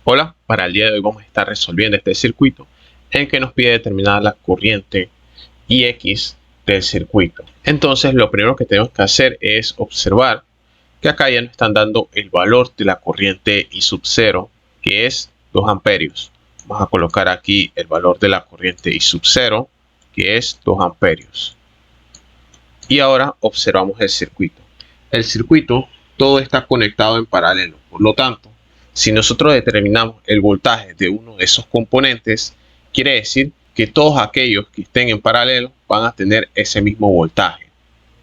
Hola, para el día de hoy vamos a estar resolviendo este circuito en que nos pide determinar la corriente IX del circuito. Entonces lo primero que tenemos que hacer es observar que acá ya nos están dando el valor de la corriente I sub 0, que es 2 amperios. Vamos a colocar aquí el valor de la corriente I sub 0, que es 2 amperios. Y ahora observamos el circuito. El circuito todo está conectado en paralelo, por lo tanto, si nosotros determinamos el voltaje de uno de esos componentes, quiere decir que todos aquellos que estén en paralelo van a tener ese mismo voltaje.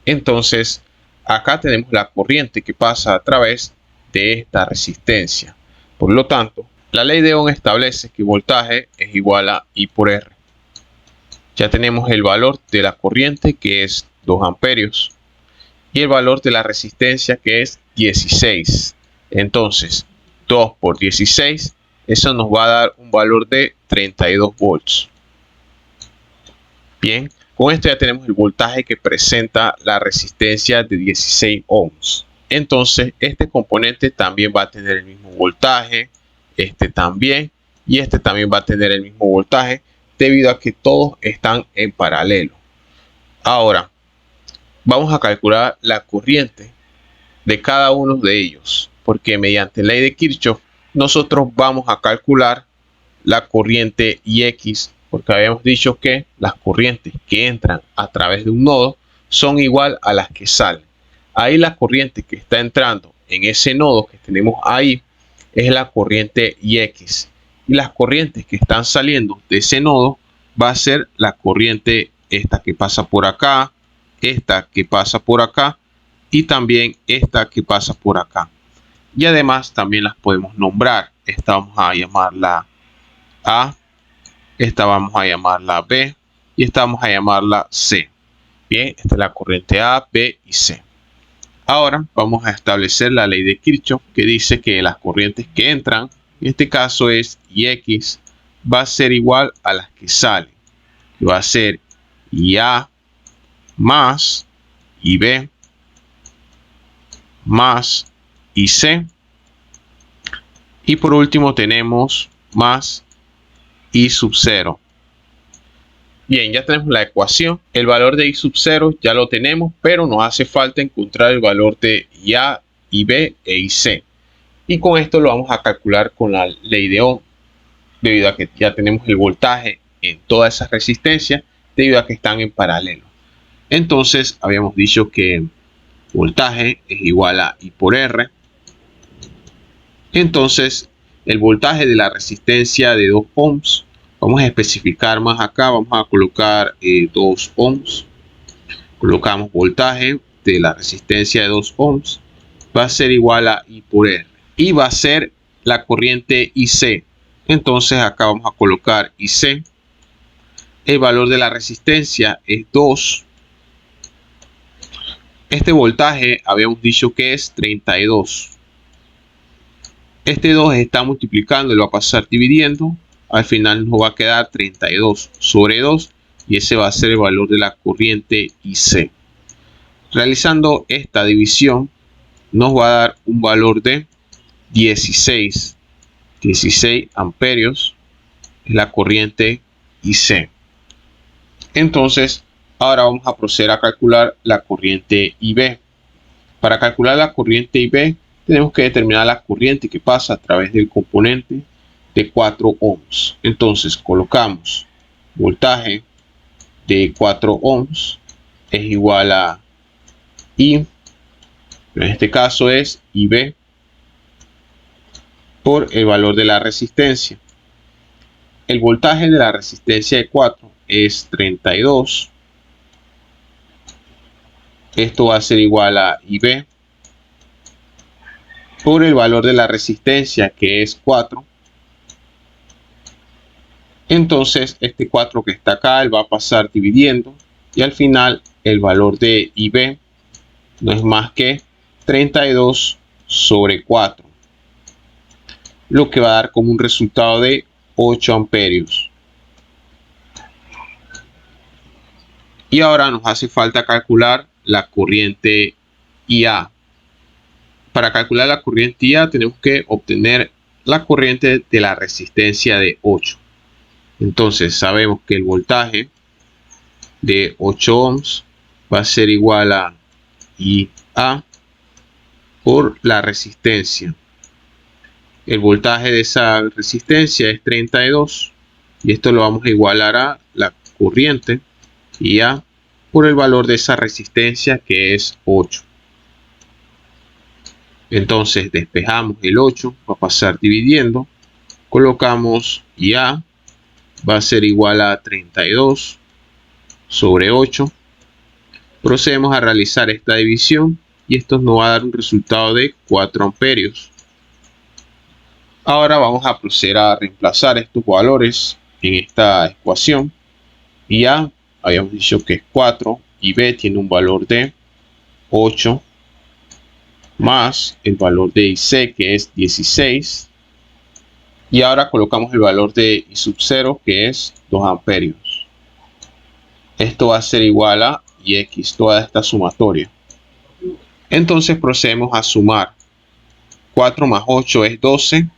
Entonces, acá tenemos la corriente que pasa a través de esta resistencia. Por lo tanto, la ley de Ohm establece que voltaje es igual a I por R. Ya tenemos el valor de la corriente, que es 2 amperios, y el valor de la resistencia, que es 16. Entonces 2 por 16, eso nos va a dar un valor de 32 volts. Bien, con esto ya tenemos el voltaje que presenta la resistencia de 16 ohms. Entonces este componente también va a tener el mismo voltaje, este también, y este también va a tener el mismo voltaje, debido a que todos están en paralelo. Ahora vamos a calcular la corriente de cada uno de ellos, porque mediante ley de Kirchhoff nosotros vamos a calcular la corriente IX, porque habíamos dicho que las corrientes que entran a través de un nodo son igual a las que salen. Ahí la corriente que está entrando en ese nodo que tenemos ahí es la corriente IX, y las corrientes que están saliendo de ese nodo va a ser la corriente esta que pasa por acá, esta que pasa por acá y también esta que pasa por acá. Y además también las podemos nombrar. Esta vamos a llamarla A, esta vamos a llamarla B y esta vamos a llamarla C. Bien, esta es la corriente A, B y C. Ahora vamos a establecer la ley de Kirchhoff, que dice que las corrientes que entran, en este caso es IX, va a ser igual a las que salen. Que va a ser IA más IB más IC. Y por último tenemos más I sub 0. Bien, ya tenemos la ecuación. El valor de I sub 0 ya lo tenemos, pero nos hace falta encontrar el valor de IA, IB e IC. Y con esto lo vamos a calcular con la ley de Ohm, debido a que ya tenemos el voltaje en todas esas resistencias, debido a que están en paralelo. Entonces, habíamos dicho que voltaje es igual a I por R. Entonces, el voltaje de la resistencia de 2 ohms, vamos a especificar más acá, vamos a colocar 2 ohms. Colocamos voltaje de la resistencia de 2 ohms, va a ser igual a I por R. Y va a ser la corriente IC. Entonces, acá vamos a colocar IC. El valor de la resistencia es 2. Este voltaje habíamos dicho que es 32. Este 2 está multiplicando y lo va a pasar dividiendo. Al final nos va a quedar 32 sobre 2 y ese va a ser el valor de la corriente IC. Realizando esta división nos va a dar un valor de 16 amperios, es la corriente IC. Entonces ahora vamos a proceder a calcular la corriente IB. Para calcular la corriente IB tenemos que determinar la corriente que pasa a través del componente de 4 ohms. Entonces colocamos voltaje de 4 ohms es igual a I, en este caso es IB, por el valor de la resistencia. El voltaje de la resistencia de 4 es 32. Esto va a ser igual a IB por el valor de la resistencia, que es 4. Entonces este 4 que está acá, él va a pasar dividiendo y al final el valor de IB no es más que 32 sobre 4, lo que va a dar como un resultado de 8 amperios. Y ahora nos hace falta calcular la corriente IA. Para calcular la corriente IA tenemos que obtener la corriente de la resistencia de 8. Entonces sabemos que el voltaje de 8 ohms va a ser igual a IA por la resistencia. El voltaje de esa resistencia es 32 y esto lo vamos a igualar a la corriente IA por el valor de esa resistencia, que es 8. Entonces despejamos el 8, va a pasar dividiendo, colocamos IA va a ser igual a 32 sobre 8. Procedemos a realizar esta división y esto nos va a dar un resultado de 4 amperios. Ahora vamos a proceder a reemplazar estos valores en esta ecuación. Y A habíamos dicho que es 4 y B tiene un valor de 8 más el valor de IC, que es 16. Y ahora colocamos el valor de I sub 0, que es 2 amperios. Esto va a ser igual a IX, toda esta sumatoria. Entonces procedemos a sumar. 4 más 8 es 12.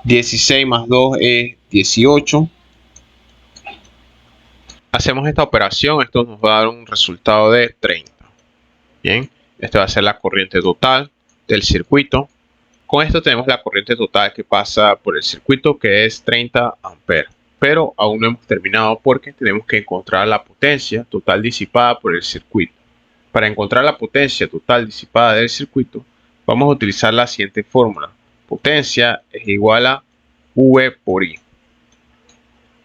16 más 2 es 18. Hacemos esta operación, esto nos va a dar un resultado de 30. Bien, esta va a ser la corriente total del circuito. Con esto tenemos la corriente total que pasa por el circuito, que es 30 amperes. Pero aún no hemos terminado porque tenemos que encontrar la potencia total disipada por el circuito. Para encontrar la potencia total disipada del circuito, vamos a utilizar la siguiente fórmula. Potencia es igual a V por I.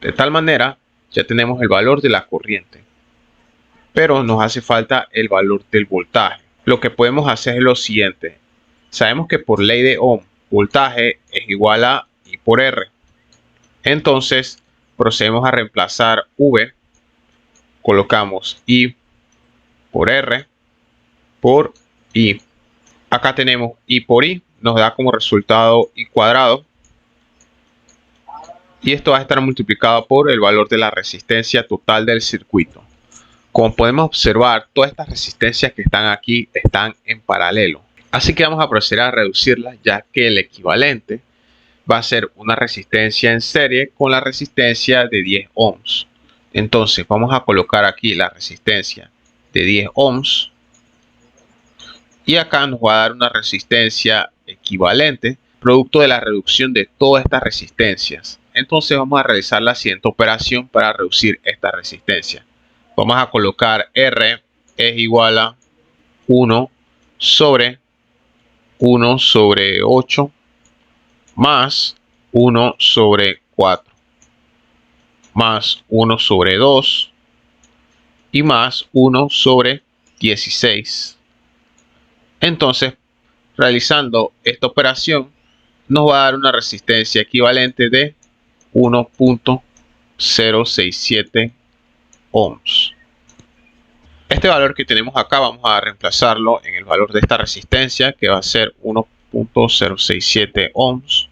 De tal manera, ya tenemos el valor de la corriente, pero nos hace falta el valor del voltaje. Lo que podemos hacer es lo siguiente. Sabemos que por ley de Ohm, voltaje es igual a I por R. Entonces, procedemos a reemplazar V. Colocamos I por R por I. Acá tenemos I por I. Nos da como resultado I cuadrado. Y esto va a estar multiplicado por el valor de la resistencia total del circuito. Como podemos observar, todas estas resistencias que están aquí están en paralelo. Así que vamos a proceder a reducirlas, ya que el equivalente va a ser una resistencia en serie con la resistencia de 10 ohms. Entonces vamos a colocar aquí la resistencia de 10 ohms. Y acá nos va a dar una resistencia equivalente, producto de la reducción de todas estas resistencias. Entonces vamos a realizar la siguiente operación para reducir esta resistencia. Vamos a colocar R es igual a 1 sobre 8 más 1 sobre 4 más 1 sobre 2 y más 1 sobre 16. Entonces, realizando esta operación, nos va a dar una resistencia equivalente de 1.067 ohms. Este valor que tenemos acá vamos a reemplazarlo en el valor de esta resistencia, que va a ser 1.067 ohms.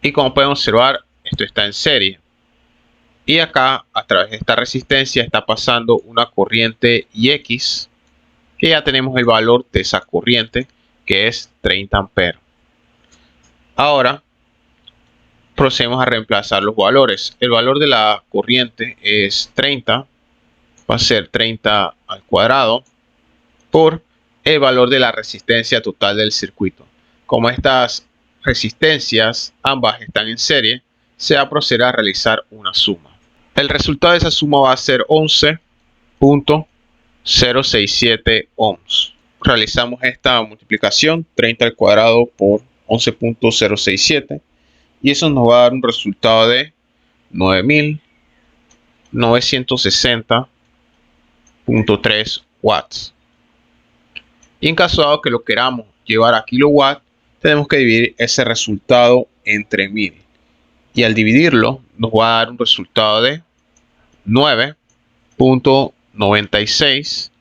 Y como pueden observar, esto está en serie. Y acá, a través de esta resistencia, está pasando una corriente IX, que ya tenemos el valor de esa corriente, que es 30 amperes. Ahora, procedemos a reemplazar los valores. El valor de la corriente es 30, va a ser 30 al cuadrado por el valor de la resistencia total del circuito. Como estas resistencias ambas están en serie, se va a proceder a realizar una suma. El resultado de esa suma va a ser 11.067 ohms. Realizamos esta multiplicación, 30 al cuadrado por 11.067, y eso nos va a dar un resultado de 9.960.3 watts. Y en caso dado que lo queramos llevar a kilowatts, tenemos que dividir ese resultado entre 1000. Y al dividirlo, nos va a dar un resultado de 9.96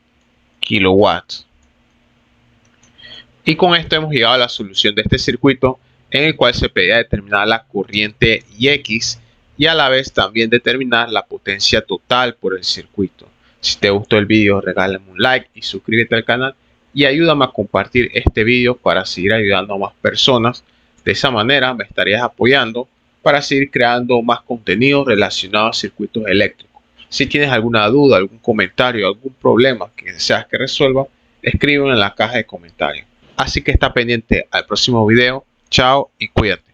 kilowatts. Y con esto hemos llegado a la solución de este circuito, en el cual se pedía determinar la corriente IX y a la vez también determinar la potencia total por el circuito. Si te gustó el video, regálame un like y suscríbete al canal y ayúdame a compartir este video para seguir ayudando a más personas. De esa manera me estarías apoyando para seguir creando más contenido relacionado a circuitos eléctricos. Si tienes alguna duda, algún comentario, algún problema que deseas que resuelva, escríbelo en la caja de comentarios. Así que está pendiente al próximo video. Chao y cuídate.